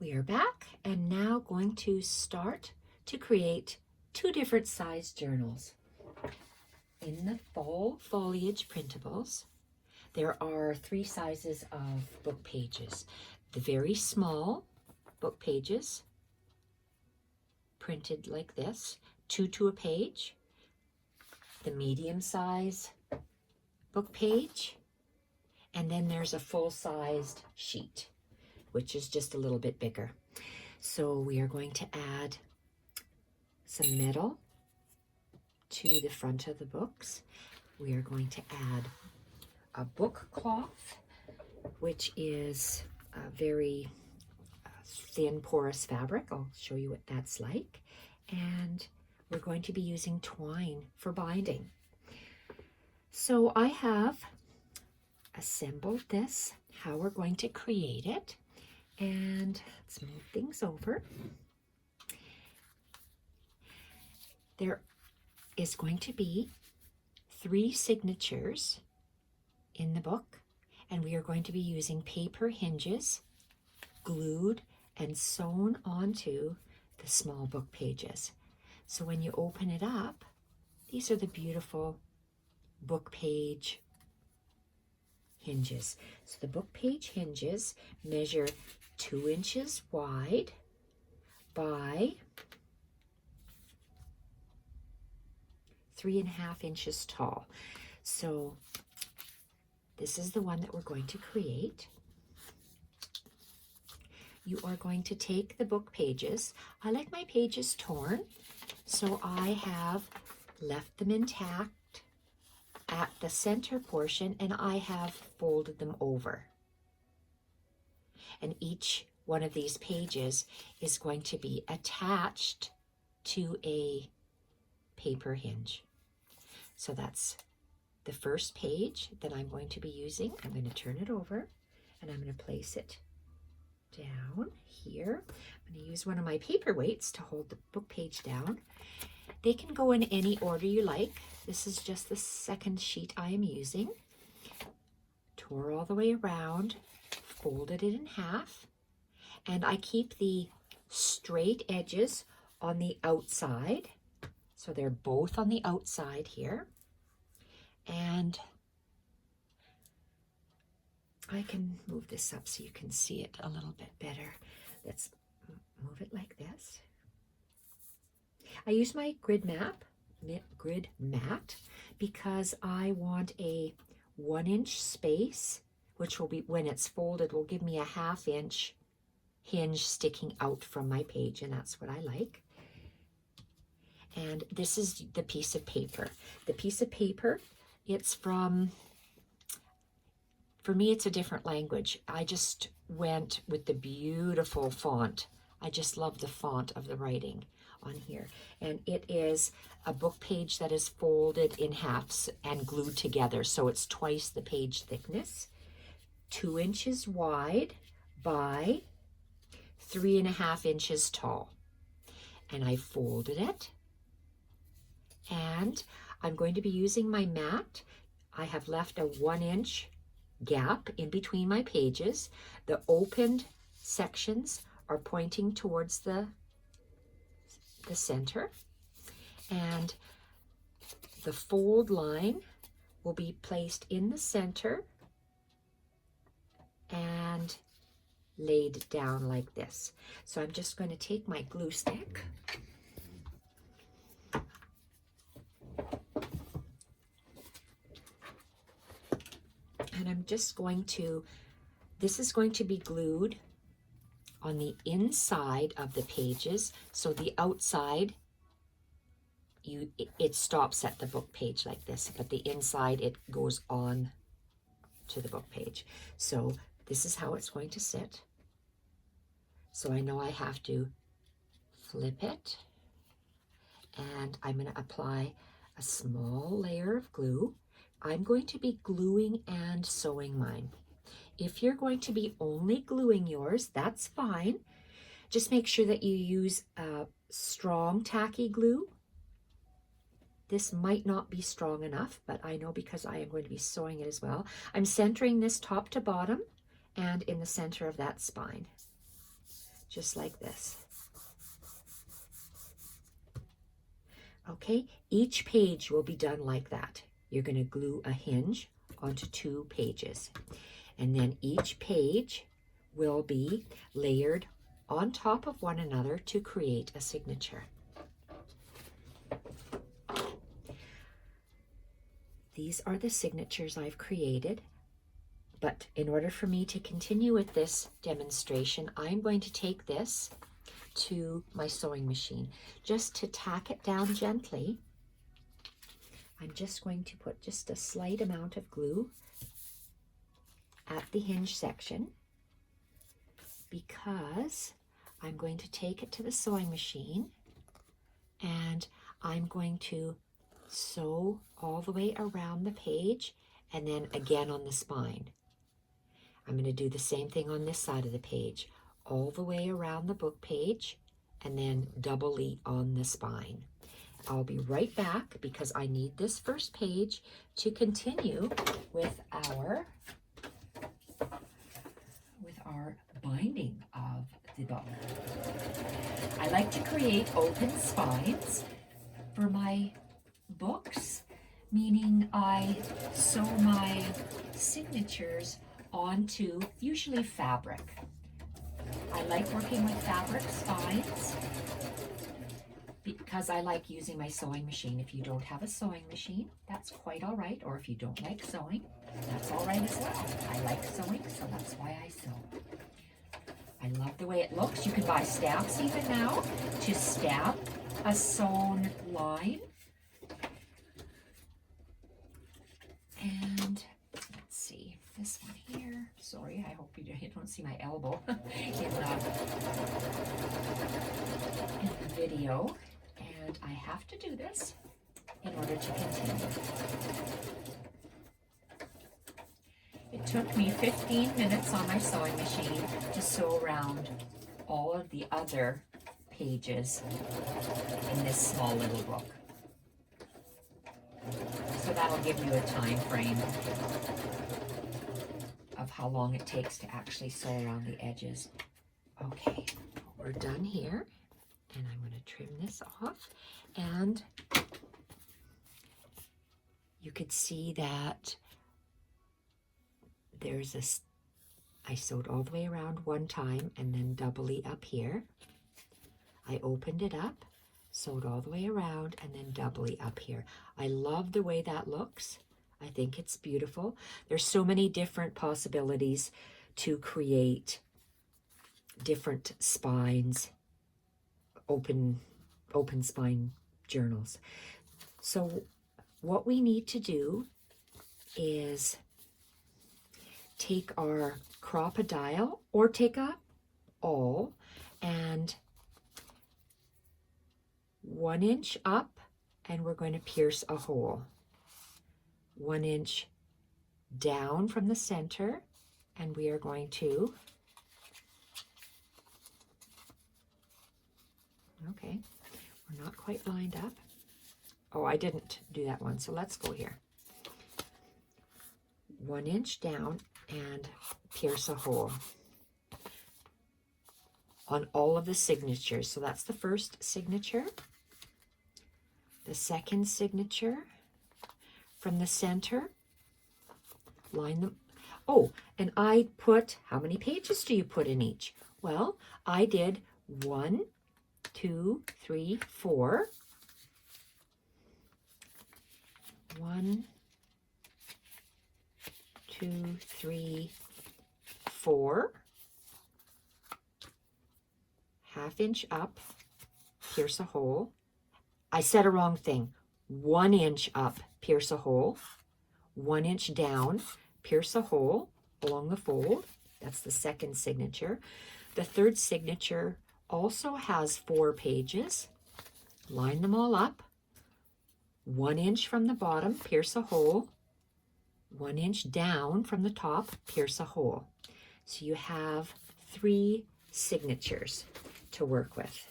We are back and now going to start to create two different size journals. In the Fall Foliage printables, there are three sizes of book pages. The very small book pages, printed like this, 2 to a page. The medium size book page, and then there's a full-sized sheet, which is just a little bit bigger. So we are going to add some metal to the front of the books. We are going to add a book cloth, which is a very thin porous fabric. I'll show you what that's like. And we're going to be using twine for binding. So I have assembled this, how we're going to create it. And let's move things over. There is going to be 3 signatures in the book, and we are going to be using paper hinges glued and sewn onto the small book pages. So when you open it up, these are the beautiful book page hinges. So the book page hinges measure 2 inches wide by 3.5 inches tall. So this is the one that we're going to create. You are going to take the book pages. I like my pages torn, so I have left them intact at the center portion, and I have folded them over. And each one of these pages is going to be attached to a paper hinge. So that's the first page that I'm going to be using. I'm going to turn it over and I'm going to place it down here. I'm going to use one of my paperweights to hold the book page down. They can go in any order you like. This is just the second sheet I am using. Tore all the way around, folded it in half, and I keep the straight edges on the outside. So they're both on the outside here. And I can move this up so you can see it a little bit better. Let's move it like this. I use my grid mat because I want a 1-inch space, which will be, when it's folded, will give me a 1/2 inch hinge sticking out from my page, and that's what I like. And this is the piece of paper. The piece of paper, it's from, for me, it's a different language. I just went with the beautiful font. I just love the font of the writing on here. And it is a book page that is folded in halves and glued together. So it's twice the page thickness, 2 inches wide by 3.5 inches tall. And I folded it. And I'm going to be using my mat. I have left a 1-inch gap in between my pages. The opened sections are pointing towards the center, and the fold line will be placed in the center and laid down like this. So I'm just going to take my glue stick and I'm just going to, this is going to be glued on the inside of the pages. So the outside, it stops at the book page like this, but the inside, it goes on to the book page. So this is how it's going to sit. So I know I have to flip it, and I'm going to apply a small layer of glue. I'm going to be gluing and sewing mine. If you're going to be only gluing yours, that's fine. Just make sure that you use strong tacky glue. This might not be strong enough, but I know because I am going to be sewing it as well. I'm centering this top to bottom and in the center of that spine. just like this. Okay, each page will be done like that. You're going to glue a hinge onto 2 pages, and then each page will be layered on top of one another to create a signature. These are the signatures I've created, but in order for me to continue with this demonstration, I'm going to take this to my sewing machine. Just to tack it down gently, I'm just going to put just a slight amount of glue at the hinge section, because I'm going to take it to the sewing machine and I'm going to sew all the way around the page and then again on the spine. I'm going to do the same thing on this side of the page, all the way around the book page and then doubly on the spine. I'll be right back because I need this first page to continue with our binding of the book. I like to create open spines for my books, meaning I sew my signatures onto usually fabric. I like working with fabric spines because I like using my sewing machine. If you don't have a sewing machine, that's quite all right. Or if you don't like sewing, that's all right as well. I like sewing, so that's why I sew. I love the way it looks. You can buy stamps even now to stamp a sewn line. And let's see, this one here. Sorry, I hope you don't see my elbow in the video. And I have to do this in order to continue. It took me 15 minutes on my sewing machine to sew around all of the other pages in this small little book. So that'll give you a time frame of how long it takes to actually sew around the edges. Okay, we're done here, and I'm going to trim this off, and you could see that there's I sewed all the way around one time and then doubly up here. I opened it up, sewed all the way around, and then doubly up here. I love the way that looks. I think it's beautiful. There's so many different possibilities to create different spines, open spine journals. So what we need to do is take our crop-a-dial or take a awl and 1 inch up, and we're going to pierce a hole. 1 inch down from the center, and we are going to, okay, we're not quite lined up. Oh, I didn't do that one, so let's go here. 1 inch down and pierce a hole on all of the signatures. So that's the first signature. The second signature from the center, line them. Oh, and I put, how many pages do you put in each? Well, I did 1, 2, 3, 4. 1, 2, 3, 4. Half inch up, pierce a hole. I said a wrong thing. 1 inch up, pierce a hole. 1 inch down, pierce a hole along the fold. That's the second signature. The third signature also has 4 pages. Line them all up. 1 inch from the bottom, pierce a hole. 1 inch down from the top, pierce a hole. So you have 3 signatures to work with.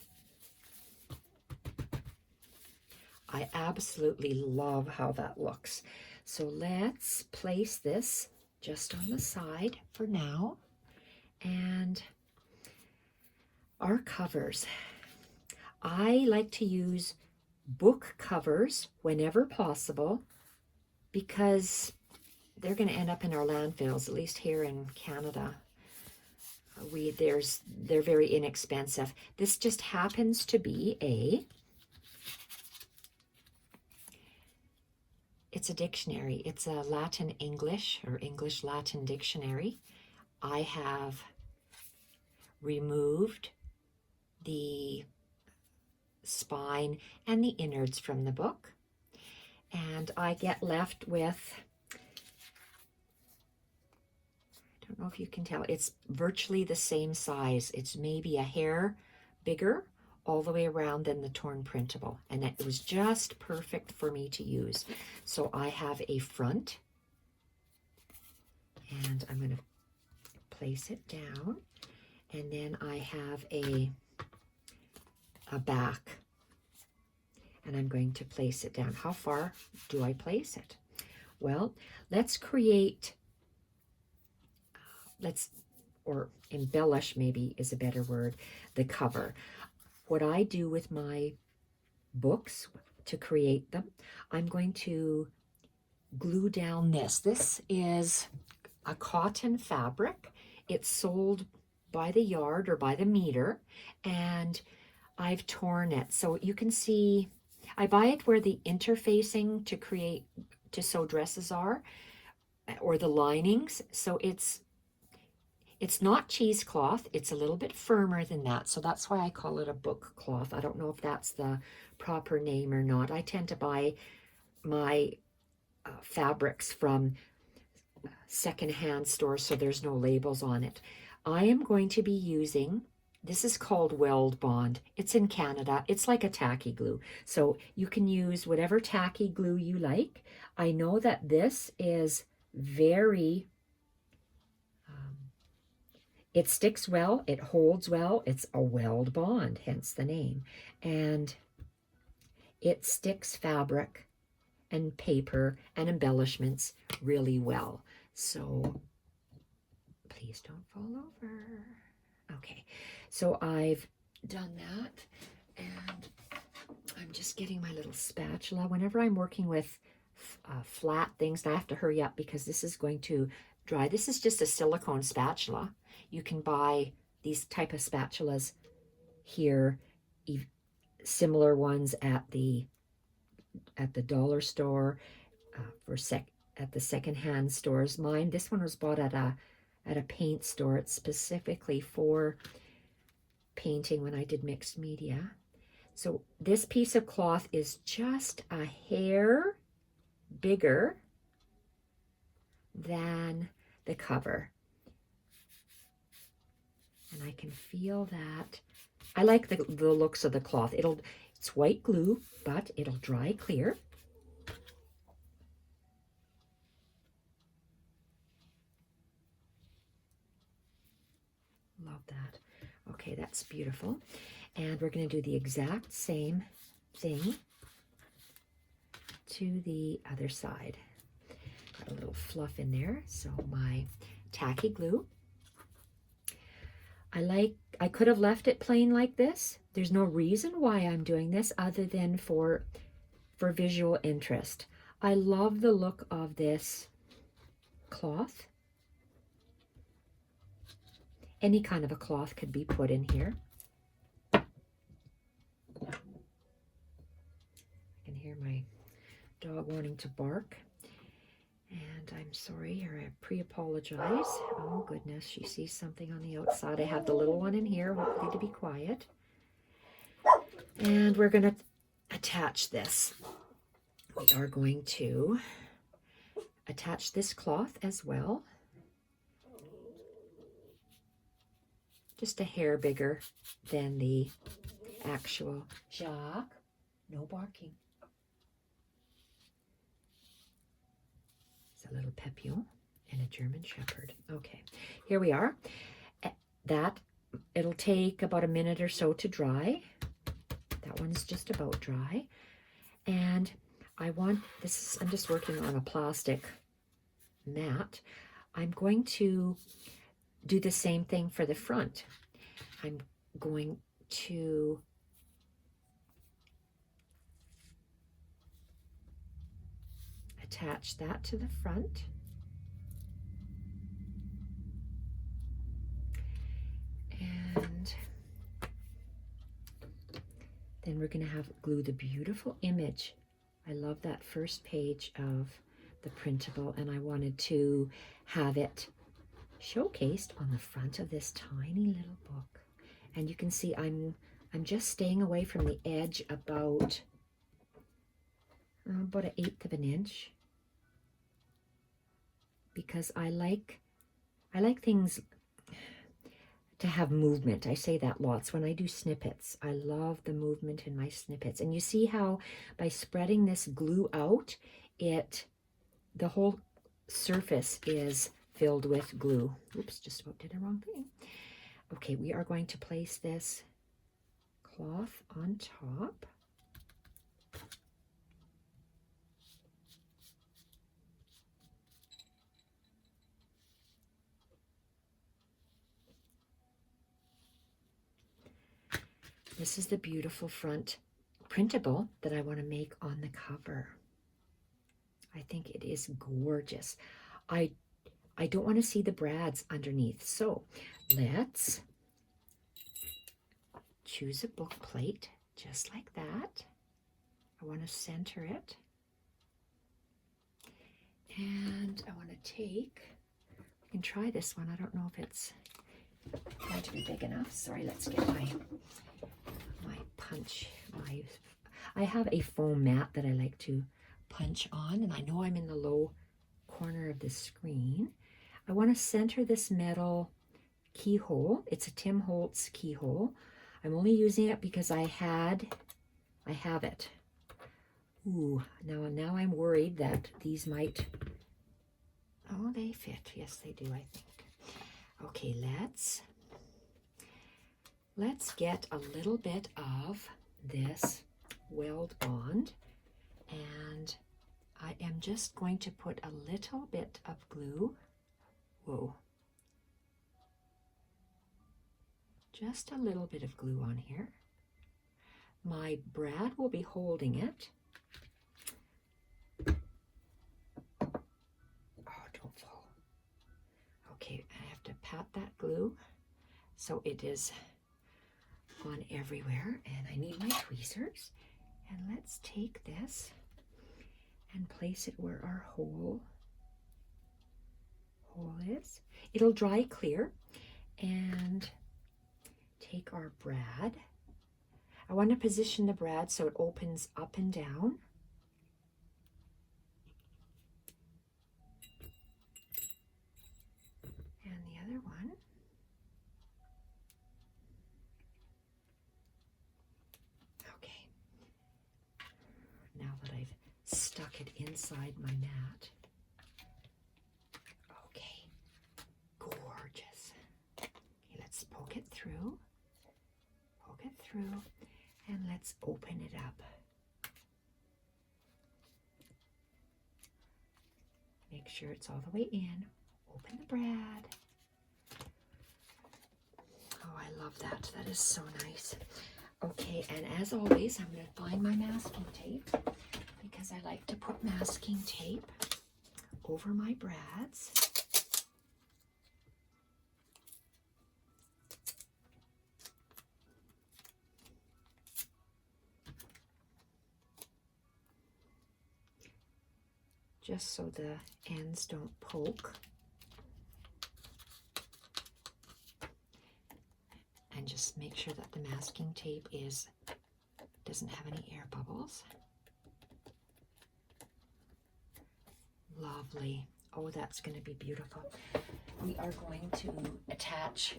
I absolutely love how that looks. So let's place this just on the side for now. And Our covers. I like to use book covers whenever possible because they're going to end up in our landfills, at least here in Canada. They're very inexpensive. This just happens to be it's a dictionary. It's a Latin English or English Latin dictionary. I have removed the spine and the innards from the book, and I get left with, I don't know if you can tell, it's virtually the same size. It's maybe a hair bigger all the way around than the torn printable, and it was just perfect for me to use. So I have a front, and I'm going to place it down, and then I have a back, and I'm going to place it down. How far do I place it? Well, let's create, or embellish maybe is a better word, the cover. What I do with my books to create them, I'm going to glue down this. This is a cotton fabric. It's sold by the yard or by the meter, and I've torn it. So you can see, I buy it where the interfacing to sew dresses are, or the linings. So it's not cheesecloth. It's a little bit firmer than that. So that's why I call it a book cloth. I don't know if that's the proper name or not. I tend to buy my fabrics from secondhand stores, so there's no labels on it. I am going to be using, this is called Weld Bond. It's in Canada. It's like a tacky glue. So you can use whatever tacky glue you like. I know that this is very, it sticks well, it holds well, it's a Weld Bond, hence the name. And it sticks fabric and paper and embellishments really well. So please don't fall over. Okay, so I've done that, and I'm just getting my little spatula. Whenever I'm working with flat things, I have to hurry up because this is going to dry. This is just a silicone spatula. You can buy these type of spatulas here, similar ones at the dollar store, at the secondhand stores. This one was bought at a paint store. It's specifically for painting when I did mixed media. So this piece of cloth is just a hair bigger than the cover. And I can feel that. I like the looks of the cloth. It's white glue, but it'll dry clear. Love that. Okay, that's beautiful. And we're going to do the exact same thing to the other side. Got a little fluff in there. So my tacky glue. I could have left it plain like this. There's no reason why I'm doing this other than for visual interest. I love the look of this cloth. Any kind of a cloth could be put in here. I can hear my dog wanting to bark. And I'm sorry, or I pre-apologize. Oh goodness, she sees something on the outside. I have the little one in here, hopefully to be quiet. And we're going to attach this. We are going to attach this cloth as well. Just a hair bigger than the actual. Jacques, no barking. A little Papillon and a German Shepherd. Okay, here we are. It'll take about a minute or so to dry. That one's just about dry. And I'm just working on a plastic mat. I'm going to do the same thing for the front. I'm going to attach that to the front. And then we're going to have glue the beautiful image. I love that first page of the printable, and I wanted to have it showcased on the front of this tiny little book. And you can see I'm just staying away from the edge about an 1/8 of an inch, because I like things to have movement. I say that lots when I do snippets. I love the movement in my snippets. And you see how by spreading this glue out, the whole surface is filled with glue. Oops, just about did the wrong thing. Okay, we are going to place this cloth on top. This is the beautiful front printable that I want to make on the cover. I think it is gorgeous. I don't want to see the brads underneath, so let's choose a book plate just like that. I want to center it. And I want to take, we can try this one. I don't know if it's going to be big enough. Sorry, let's get my punch. I have a foam mat that I like to punch on, and I know I'm in the low corner of the screen. I want to center this metal keyhole. It's a Tim Holtz keyhole. I'm only using it because I have it. Ooh, now I'm worried that these might, oh, they fit. Yes, they do, I think. Okay, let's get a little bit of this weld bond, and I am just going to put a little bit of glue. Whoa. Just a little bit of glue on here. My brad will be holding it. Oh, don't fall. Okay, I have to pat that glue so it is on everywhere, and I need my tweezers. And let's take this and place it where our hole is. It'll dry clear, and take our brad. I want to position the brad so it opens up and down. And the other one. Okay. Now that I've stuck it inside my mat. Okay. Gorgeous. Okay, let's poke it through. Poke it through. And let's open it up. Make sure it's all the way in. Open the brad. Oh, I love that. That is so nice. Okay, and as always, I'm going to find my masking tape, because I like to put masking tape over my brads. Just so the ends don't poke. And just make sure that the masking tape doesn't have any air bubbles. Lovely. Oh, that's going to be beautiful. We are going to attach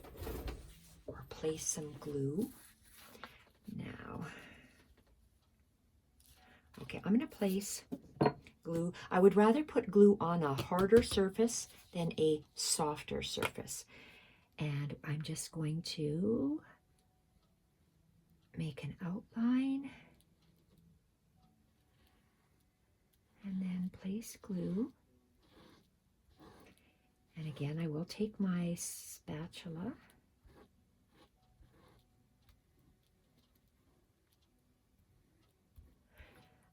or place some glue now. Okay, I'm going to place glue. I would rather put glue on a harder surface than a softer surface. And I'm just going to make an outline and then place glue. And again, I will take my spatula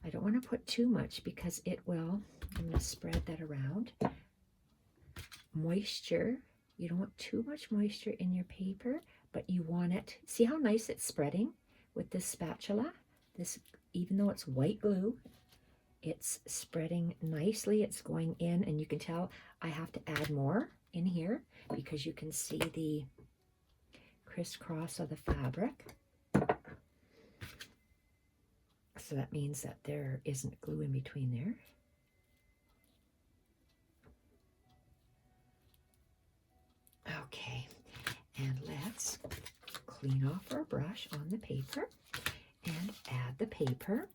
I don't want to put too much because it will, I'm going to spread that around. Moisture, you don't want too much moisture in your paper, but you want it, see how nice it's spreading with this spatula? This, even though it's white glue, it's spreading nicely, it's going in, and you can tell I have to add more in here because you can see the crisscross of the fabric. So that means that there isn't glue in between there. Okay, and let's clean off our brush on the paper and add the paper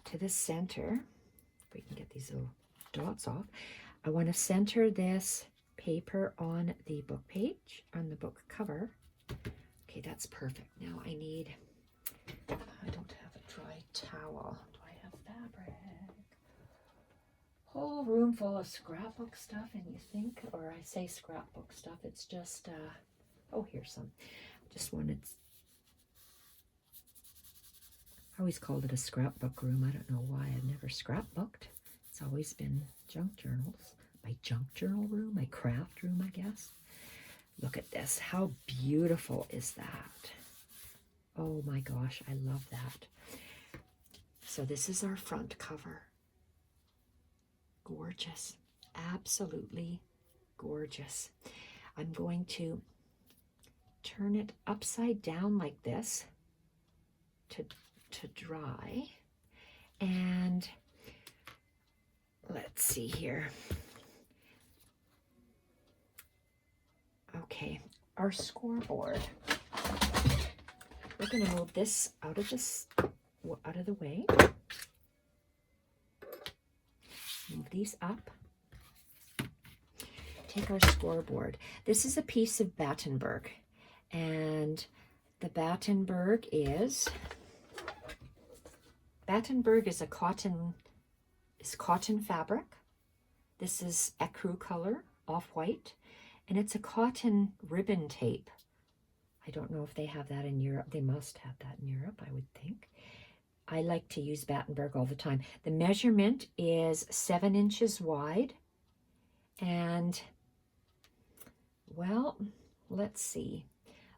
to the center. If we can get these little dots off. I want to center this paper on the book page, on the book cover. Okay, that's perfect. Now I need, I don't have a dry towel. Do I have fabric? Whole room full of scrapbook stuff, and you think, or I say scrapbook stuff, it's just, oh, here's some. Just wanted, I always called it a scrapbook room. I don't know why. I've never scrapbooked. It's always been junk journals. My junk journal room, my craft room, I guess. Look at this. How beautiful is that? Oh my gosh, I love that. So this is our front cover. Gorgeous. Absolutely gorgeous. I'm going to turn it upside down like this to dry. And let's see here. Okay, our scoreboard. We're going to move this out of the way. Move these up. Take our scoreboard. This is a piece of Battenberg, and the Battenberg is a cotton fabric. This is ecru color, off-white, and it's a cotton ribbon tape. I don't know if they have that in Europe. They must have that in Europe, I would think. I like to use Battenberg all the time. The measurement is 7 inches wide, and, well, let's see.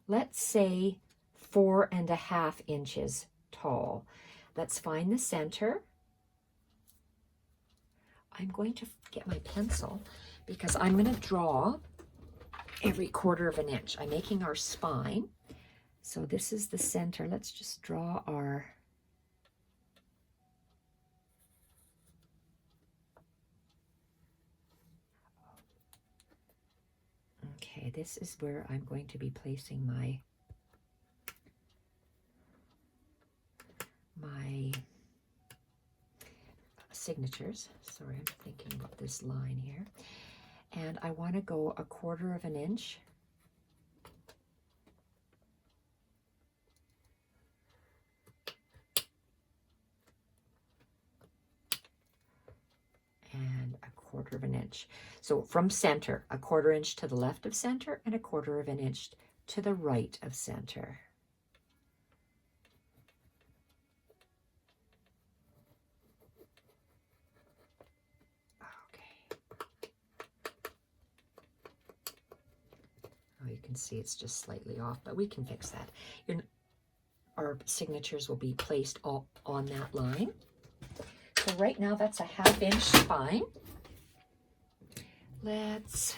Let's say 4.5 inches tall. Let's find the center. I'm going to get my pencil because I'm going to draw every 1/4 inch. I'm making our spine. So this is the center. Let's just draw our... Okay, this is where I'm going to be placing my signatures. Sorry, I'm thinking about this line here. And I want to go 1/4 inch. And 1/4 inch. So from center, 1/4 inch to the left of center and 1/4 inch to the right of center. You can see it's just slightly off, but we can fix that. Our signatures will be placed all on that line. So right now that's a 1/2 inch spine. Let's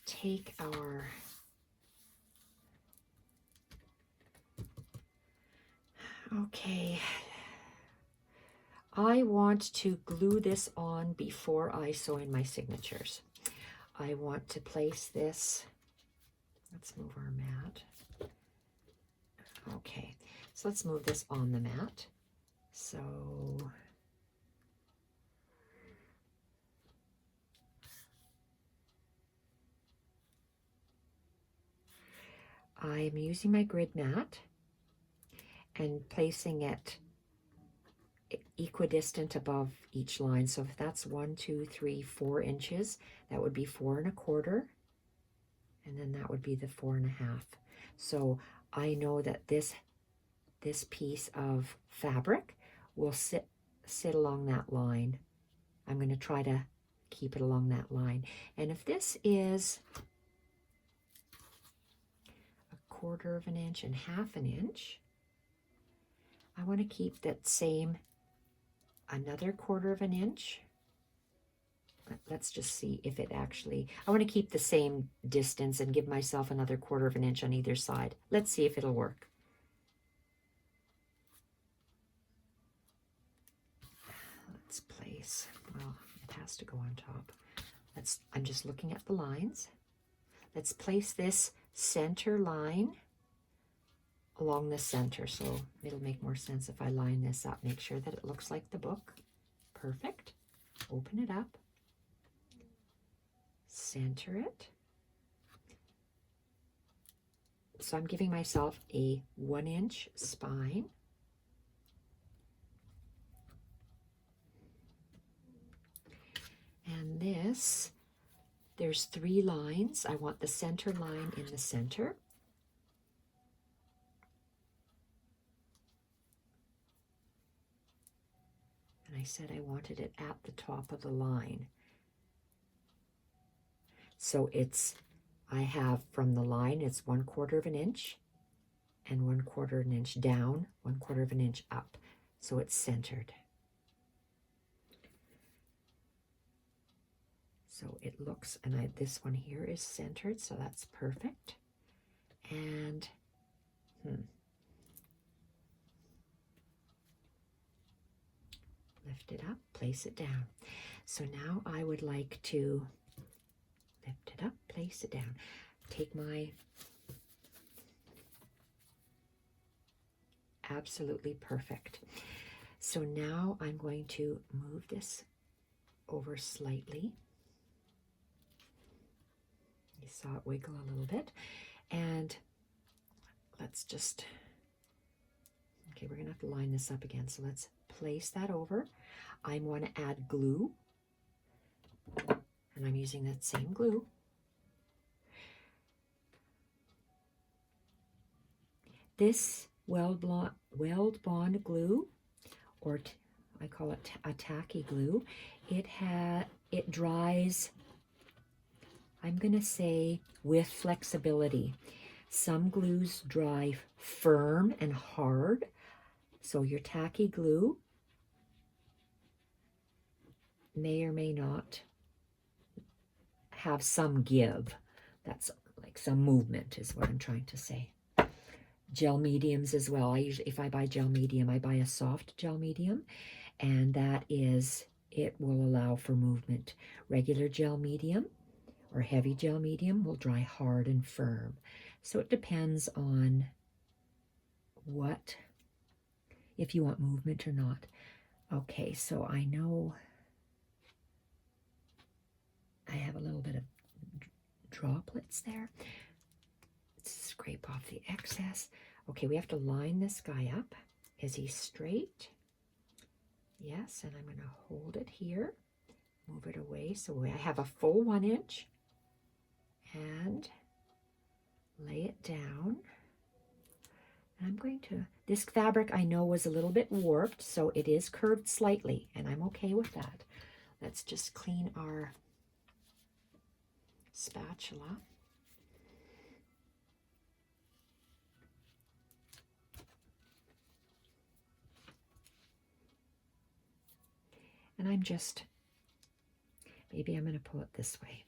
take our okay. I want to glue this on before I sew in my signatures. I want to place this, let's move our mat. Okay, so let's move this on the mat. So I'm using my grid mat and placing it equidistant above each line. So if that's 1, 2, 3, 4 inches, that would be 4 1/4, and then that would be the 4.5. So I know that this this piece of fabric will sit along that line. I'm going to try to keep it along that line. And if this is 1/4 of an inch and 1/2 an inch, I want to keep that same, another 1/4 of an inch. Let's just see if it actually, I want to keep the same distance and give myself another 1/4 of an inch on either side. Let's see if it'll work. Let's place, well, it has to go on top. I'm just looking at the lines. Let's place this center line along the center, so it'll make more sense if I line this up. Make sure that it looks like the book. Perfect. Open it up. Center it. So I'm giving myself a 1-inch spine. And this, there's 3 lines. I want the center line in the center. And I said I wanted it at the top of the line. So I have from the line, it's 1/4 of an inch and 1/4 of an inch down, 1/4 of an inch up. So it's centered. So it looks, and this one here is centered, so that's perfect. And lift it up, place it down. So now I would like to lift it up, place it down. Take my, absolutely perfect. So now I'm going to move this over slightly. You saw it wiggle a little bit. And let's just, okay, we're gonna have to line this up again. So let's place that over. I want to add glue. And I'm using that same glue. This weld bond glue, or I call it a tacky glue, it dries, I'm going to say, with flexibility. Some glues dry firm and hard, so your tacky glue may or may not have some give. That's like some movement is what I'm trying to say. Gel mediums as well. I usually, if I buy gel medium, I buy a soft gel medium, and that is, it will allow for movement. Regular gel medium or heavy gel medium will dry hard and firm. So it depends on what, if you want movement or not. Okay, so I know I have a little bit of droplets there. Let's scrape off the excess. Okay, we have to line this guy up. Is he straight? Yes, and I'm going to hold it here, move it away. So I have a full 1 inch and lay it down. And I'm going to, this fabric I know was a little bit warped, so it is curved slightly, and I'm okay with that. Let's just clean our spatula. And I'm just, maybe I'm going to pull it this way.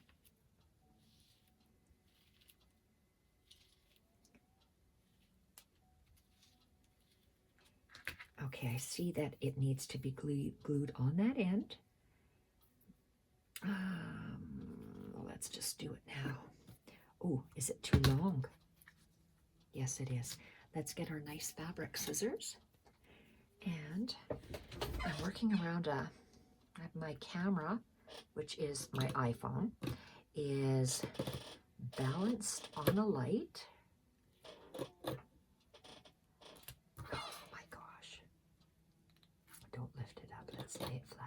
Okay, I see that it needs to be glued on that end. Let's just do it now. Oh, is it too long? Yes, it is. Let's get our nice fabric scissors. And I'm working around my camera, which is my iPhone, is balanced on a light. Oh my gosh. Don't lift it up. Let's lay it flat.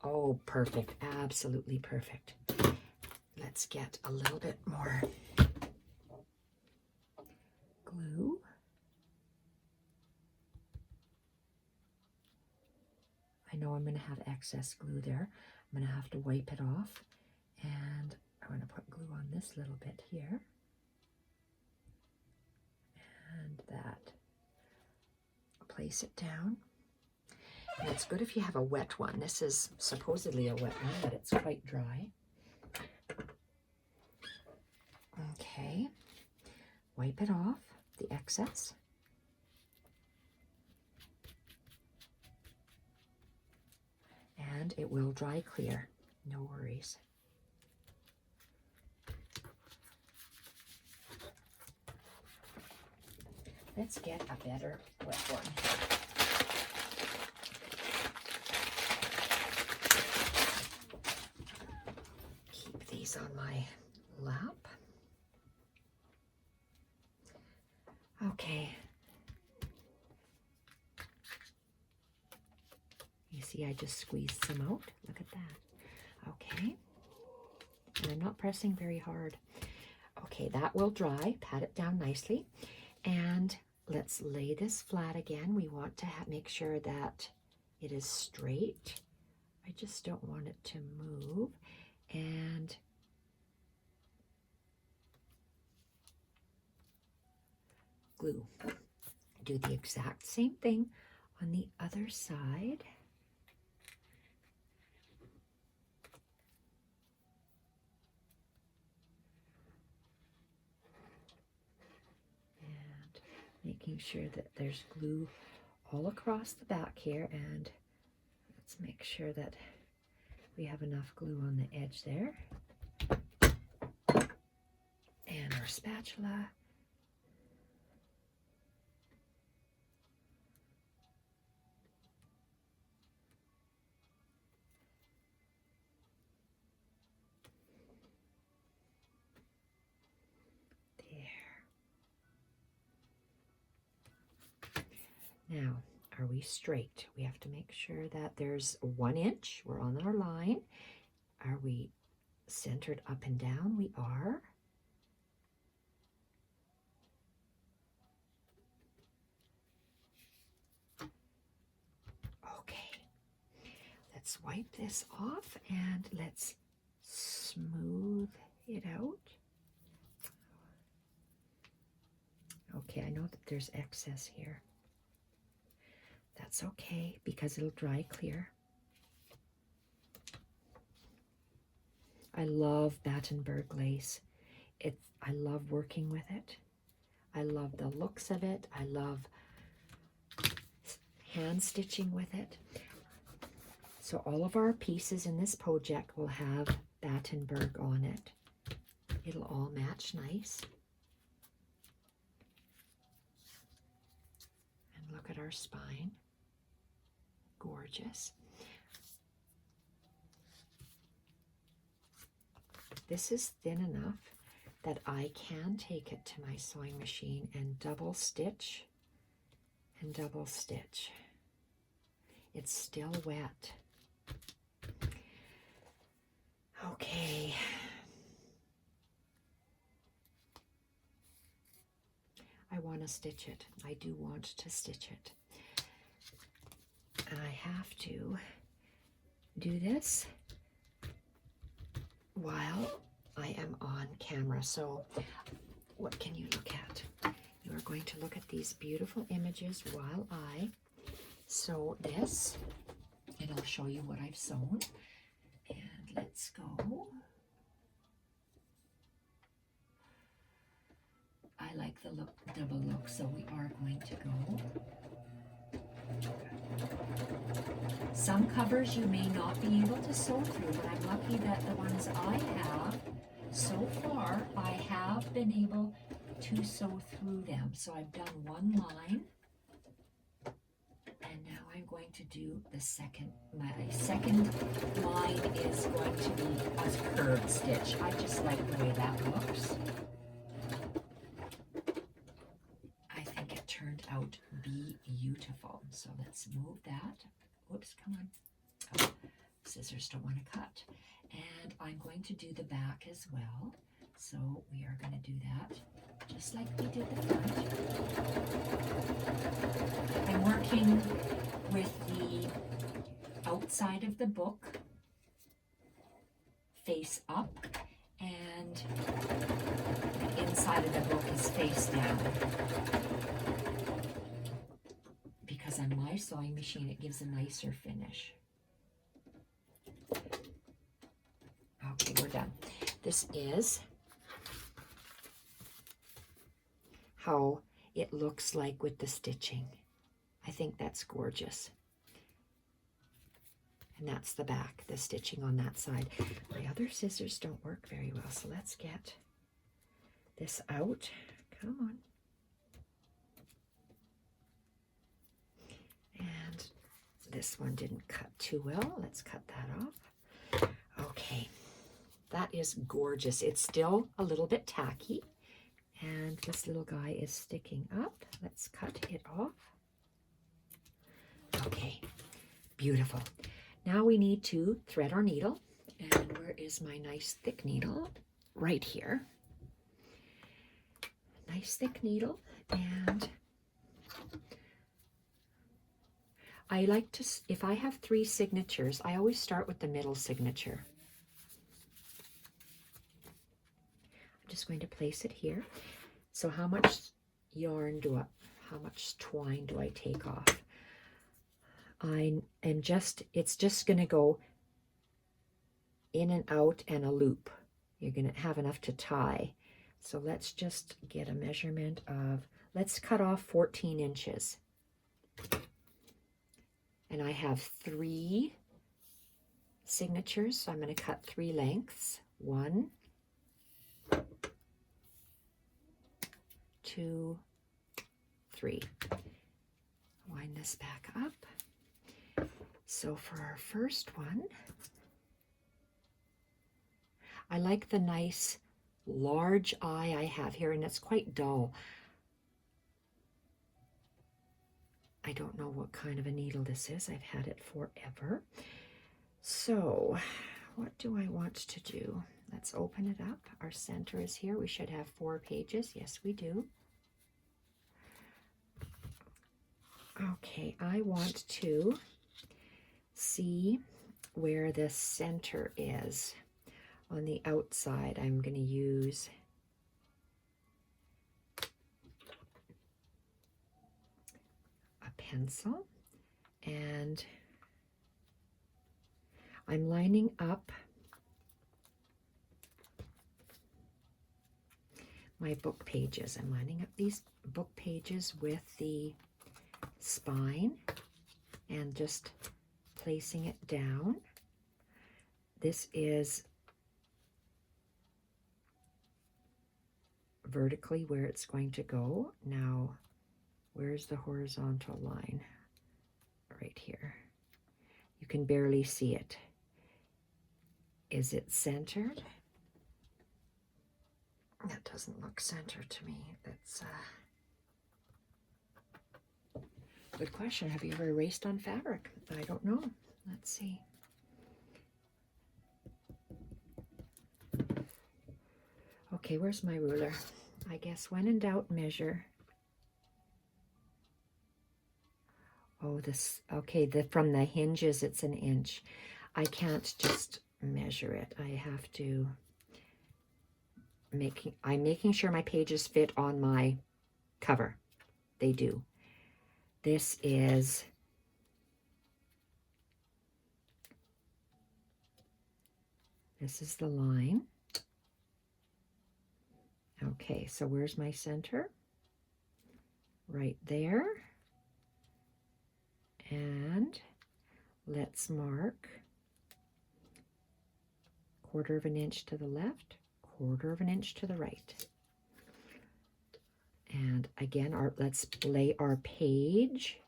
Oh, perfect. Absolutely perfect. let's get a little bit more glue. I know I'm going to have excess glue there. I'm going to have to wipe it off, and I'm going to put glue on this little bit here. And that. Place it down. And it's good if you have a wet one. This is supposedly a wet one, but it's quite dry. Okay. Wipe it off, the excess. And it will dry clear. No worries. Let's get a better wet one. Keep these on my lap. Okay. You see, I just squeezed some out. Look at that. Okay. And I'm not pressing very hard. Okay, that will dry. Pat it down nicely. And let's lay this flat again. We want to make sure that it is straight. I just don't want it to move. And glue. Do the exact same thing on the other side. Making sure that there's glue all across the back here, and let's make sure that we have enough glue on the edge there. And our spatula. Now, are we straight? We have to make sure that there's 1 inch. We're on our line. Are we centered up and down? We are. Okay. Let's wipe this off and let's smooth it out. Okay, I know that there's excess here. That's okay because it'll dry clear. I love Battenberg lace. I love working with it. I love the looks of it. I love hand stitching with it. So all of our pieces in this project will have Battenberg on it. It'll all match nice. And look at our spine. Gorgeous. This is thin enough that I can take it to my sewing machine and double stitch and double stitch. It's still wet. Okay. I want to stitch it. I do want to stitch it. And I have to do this while I am on camera. So what can you look at? You are going to look at these beautiful images while I sew this, and I'll show you what I've sewn. And let's go. I like the double look, so we are going to go. Some covers you may not be able to sew through, but I'm lucky that the ones I have, so far, I have been able to sew through them. So I've done one line, and now I'm going to do the second. My second line is going to be a curved stitch. I just like the way that looks. I think it turned out beautiful. So let's move that. Whoops, come on. Oh, scissors don't want to cut. And I'm going to do the back as well. So we are going to do that just like we did the front. I'm working with the outside of the book face up, and the inside of the book is face down. Because on my sewing machine, it gives a nicer finish. Okay, we're done. This is how it looks like with the stitching. I think that's gorgeous. And that's the back, the stitching on that side. My other scissors don't work very well, so let's get this out. Come on. And this one didn't cut too well. Let's cut that off. Okay, that is gorgeous. It's still a little bit tacky, and this little guy is sticking up. Let's cut it off. Okay, beautiful. Now we need to thread our needle. And where is my nice thick needle? Right here. Nice thick needle. And I like to, if I have 3 signatures, I always start with the middle signature. I'm just going to place it here. So how much yarn how much twine do I take off? It's just going to go in and out and a loop. You're going to have enough to tie. So let's just get a measurement of, let's cut off 14 inches. And I have 3 signatures, so I'm going to cut 3 lengths. 1, 2, 3. Wind this back up. So for our first one, I like the nice large eye I have here, and it's quite dull. I don't know what kind of a needle this is. I've had it forever. So what do I want to do? Let's open it up. Our center is here. We should have 4 pages. Yes, we do. Okay, I want to see where the center is. On the outside, I'm going to use a pencil, and I'm lining up my book pages. I'm lining up these book pages with the spine and just placing it down. This is vertically where it's going to go. Now, where's the horizontal line? Right here. You can barely see it. Is it centered? That doesn't look centered to me. That's good question. Have you ever erased on fabric? I don't know. Let's see. Okay, where's my ruler? I guess when in doubt, measure. Oh, this, okay, from the hinges, it's 1 inch. I can't just measure it. I have to I'm making sure my pages fit on my cover. They do. This is the line. Okay, so where's my center? Right there. And let's mark 1/4 of an inch to the left, 1/4 of an inch to the right. And again, let's lay our page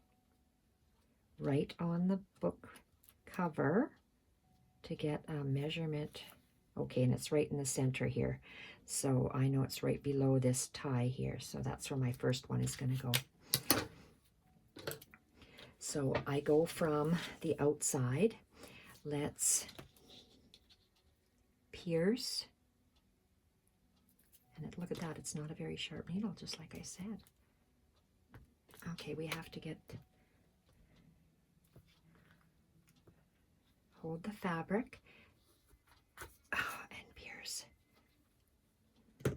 right on the book cover to get a measurement. Okay, and it's right in the center here. So I know it's right below this tie here. So that's where my first one is going to go. So I go from the outside. let's pierce. And look at that, it's not a very sharp needle, just like I said. Okay, we have to hold the fabric and pierce. Okay,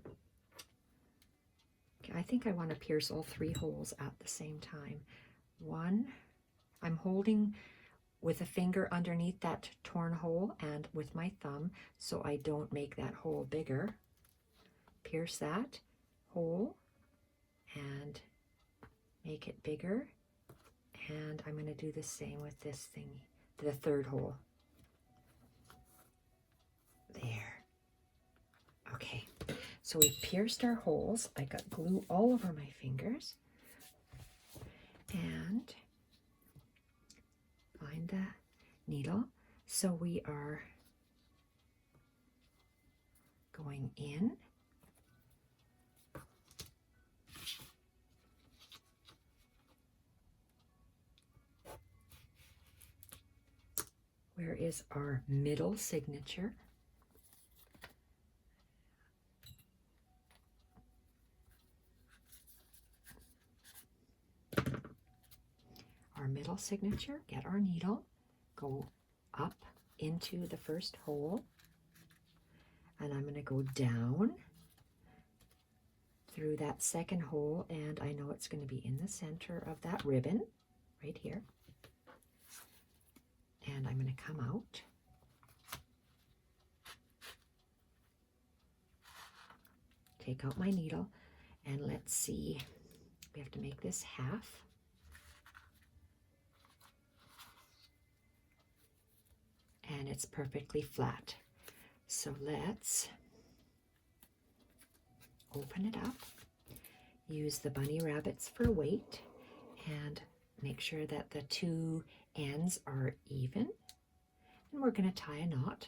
I think I want to pierce all 3 holes at the same time. 1, I'm holding with a finger underneath that torn hole and with my thumb so I don't make that hole bigger. Pierce that hole and make it bigger. And I'm going to do the same with this thing, the 3rd hole. There. Okay, so we've pierced our holes. I got glue all over my fingers. And find the needle. So we are going in. Where is our middle signature? Our middle signature, get our needle, go up into the first hole, and I'm going to go down through that 2nd hole, and I know it's going to be in the center of that ribbon, right here. And I'm going to come out. Take out my needle, and let's see, we have to make this half. And it's perfectly flat. So let's open it up, use the bunny rabbits for weight, and make sure that the 2 ends are even. And we're going to tie a knot.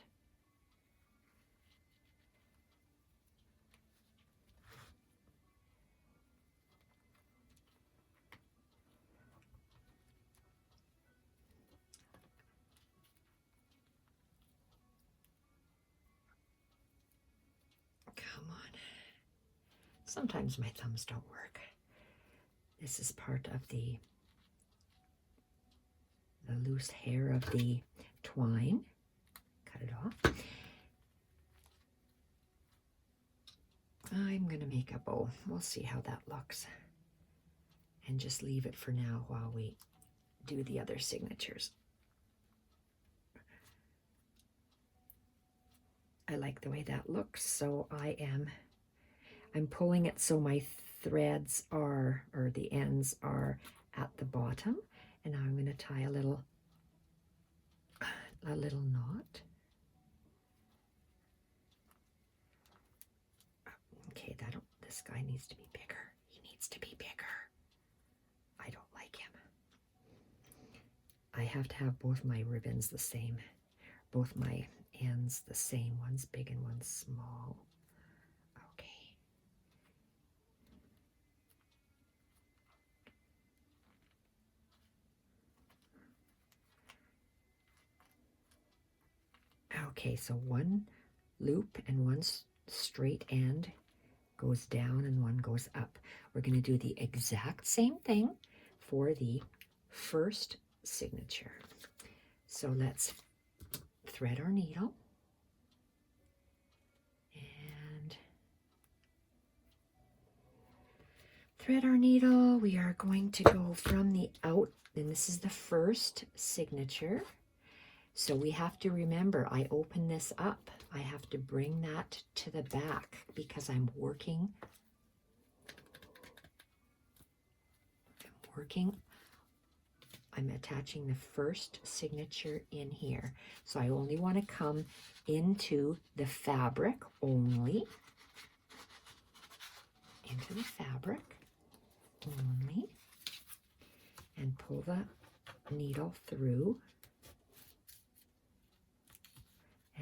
Come on. Sometimes my thumbs don't work. This is part of the loose hair of the twine. Cut it off. I'm going to make a bow. We'll see how that looks. And just leave it for now while we do the other signatures. I like the way that looks, so I'm pulling it so my threads are, or the ends are at the bottom, and now I'm going to tie a little knot. Okay, this guy needs to be bigger. He needs to be bigger. I don't like him. I have to have both my ribbons the same, both my ends the same. One's big and one's small. Okay. Okay, so one loop and one straight end goes down and one goes up. We're going to do the exact same thing for the first signature. So let's thread our needle and thread our needle. We are going to go from the out, and this is the first signature. So we have to remember, I open this up. I have to bring that to the back because I'm attaching the first signature in here. So I only want to come into the fabric only. Into the fabric only. And pull the needle through.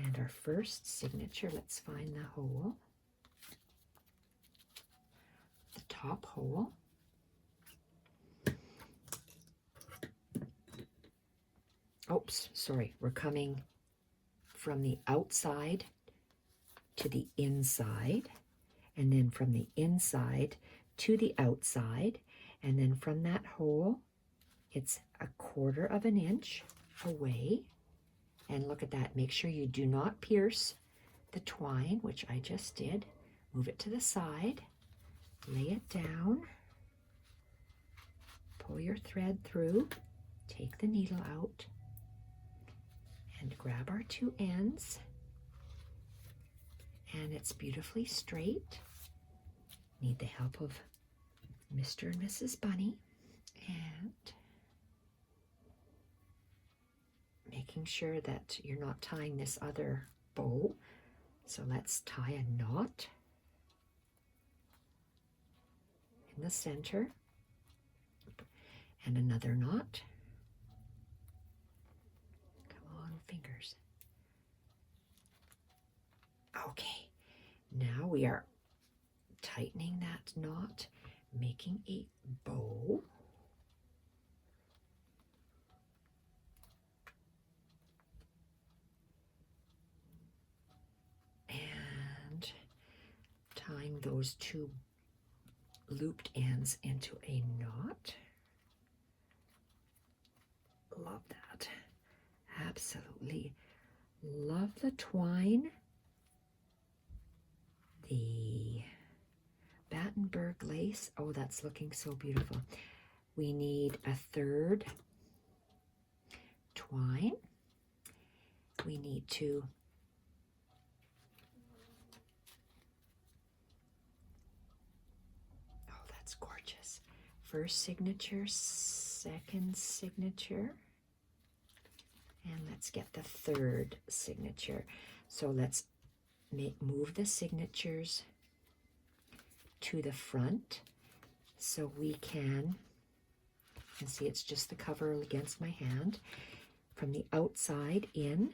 And our first signature, let's find the hole. The top hole. oops, sorry, we're coming from the outside to the inside, and then from the inside to the outside, and then from that hole, it's 1/4 of an inch away. And look at that, make sure you do not pierce the twine, which I just did. Move it to the side, lay it down, pull your thread through, take the needle out, and grab our 2 ends, and it's beautifully straight. Need the help of Mr. and Mrs. Bunny, and making sure that you're not tying this other bow. So let's tie a knot in the center and another knot. Come on, fingers. Okay, now we are tightening that knot, making a bow. And tying those 2 looped ends into a knot. Love that. Absolutely love the twine. The Battenberg lace. Oh, that's looking so beautiful. We need 1/3 twine. We need to that's gorgeous. First signature, second signature, and let's get the 3rd signature. So let's move the signatures to the front so we can, and see it's just the cover against my hand, from the outside in,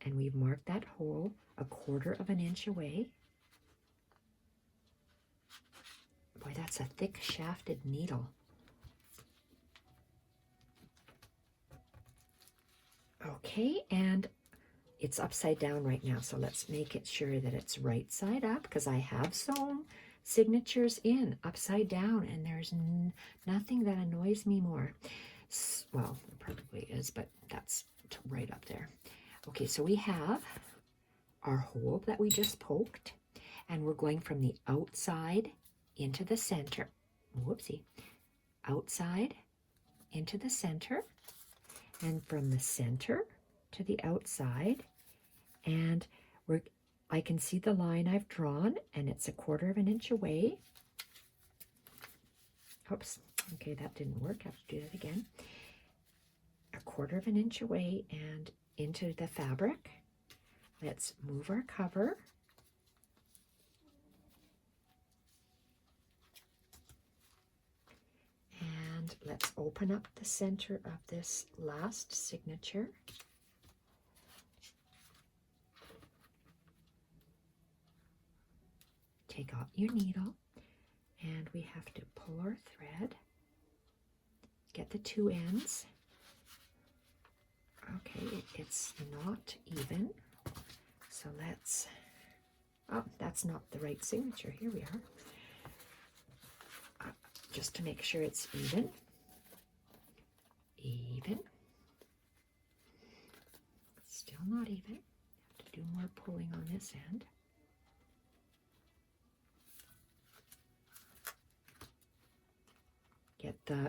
and we've marked that hole 1/4 of an inch away. Boy, that's a thick shafted needle. Okay, and it's upside down right now, so let's make it sure that it's right side up, because I have sewn signatures in upside down, and there's nothing that annoys me more. Well, it probably is, but that's right up there. Okay, so we have our hole that we just poked, and we're going from the outside into the center. Whoopsie. Outside into the center, and from the center to the outside, and I can see the line I've drawn, and it's 1/4 of an inch away. Oops, okay, that didn't work. I have to do that again. 1/4 of an inch away and into the fabric. Let's move our cover. And let's open up the center of this last signature. Take out your needle, and we have to pull our thread, get the 2 ends. Okay, it's not even, so let's, oh, that's not the right signature. Here we are. Just to make sure it's even. Even. Still not even. Have to do more pulling on this end.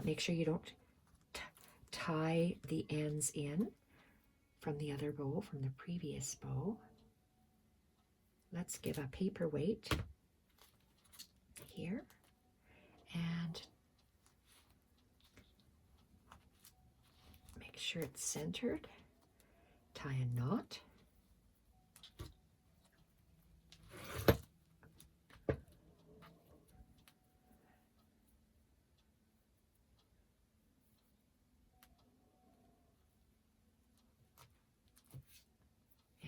Make sure you don't tie the ends in from the other bow, from the previous bow. Let's give a paperweight here, and make sure it's centered. Tie a knot.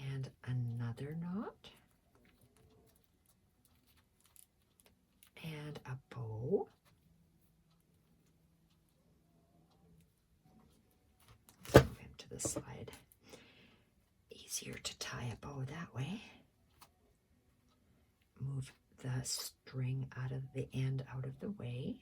And another knot. And a bow. easier to tie a bow that way. Move the string out of the end out of the way.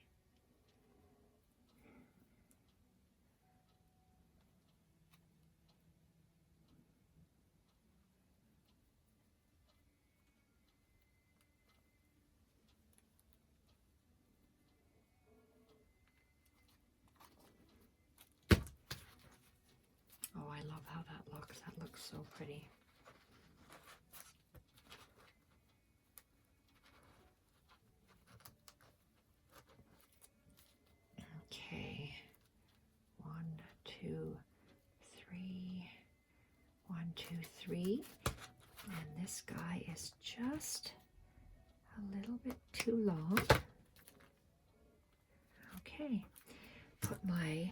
Oh, I love how that looks. That looks so pretty. Okay, 1, 2, 3, 1, 2, 3, and this guy is just a little bit too long. Okay, put my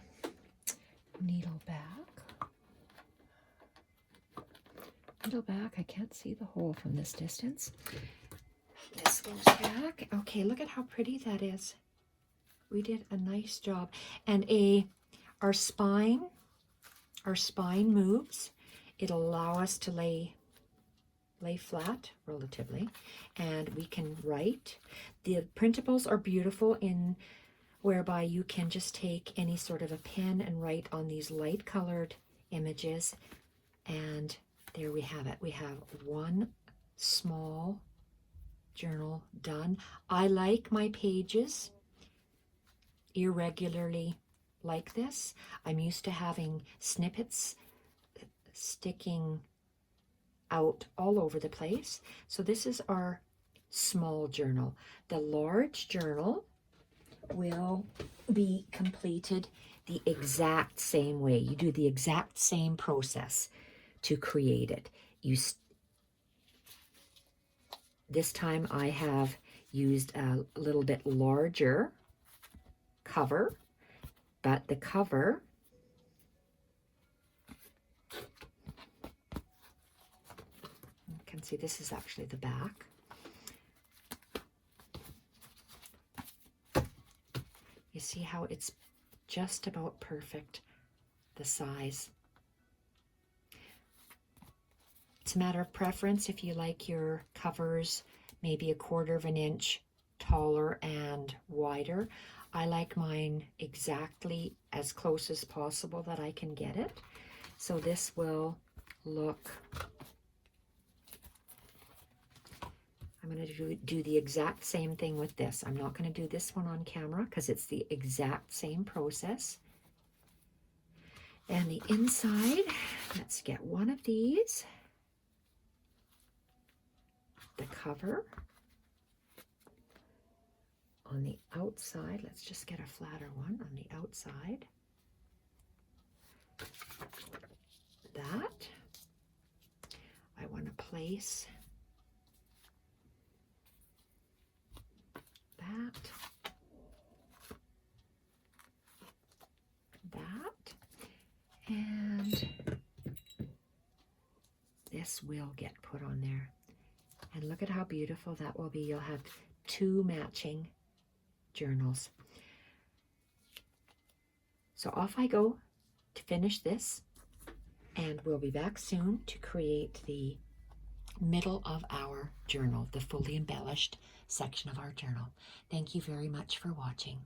needle back. Needle back, I can't see the hole from this distance. This goes back. Okay, look at how pretty that is. We did a nice job. And our spine moves. It'll allow us to lay flat relatively, and we can write. The printables are beautiful in whereby you can just take any sort of a pen and write on these light colored images, and there we have it. We have one small journal done. I like my pages irregularly like this. I'm used to having snippets sticking out all over the place. So this is our small journal. The large journal will be completed the exact same way. You do the exact same process to create it. This time I have used a little bit larger cover, but the cover you can see this is actually the back. You see how it's just about perfect, the size. It's a matter of preference if you like your covers maybe 1/4 of an inch taller and wider. I like mine exactly as close as possible that I can get it. So this will look, I'm going to do the exact same thing with this. I'm not going to do this one on camera because it's the exact same process. And the inside, let's get one of these. The cover. On the outside, let's just get a flatter one on the outside. That. I want to place that, and this will get put on there. And look at how beautiful that will be. You'll have 2 matching journals. So off I go to finish this, and we'll be back soon to create the middle of our journal, the fully embellished section of our journal. Thank you very much for watching.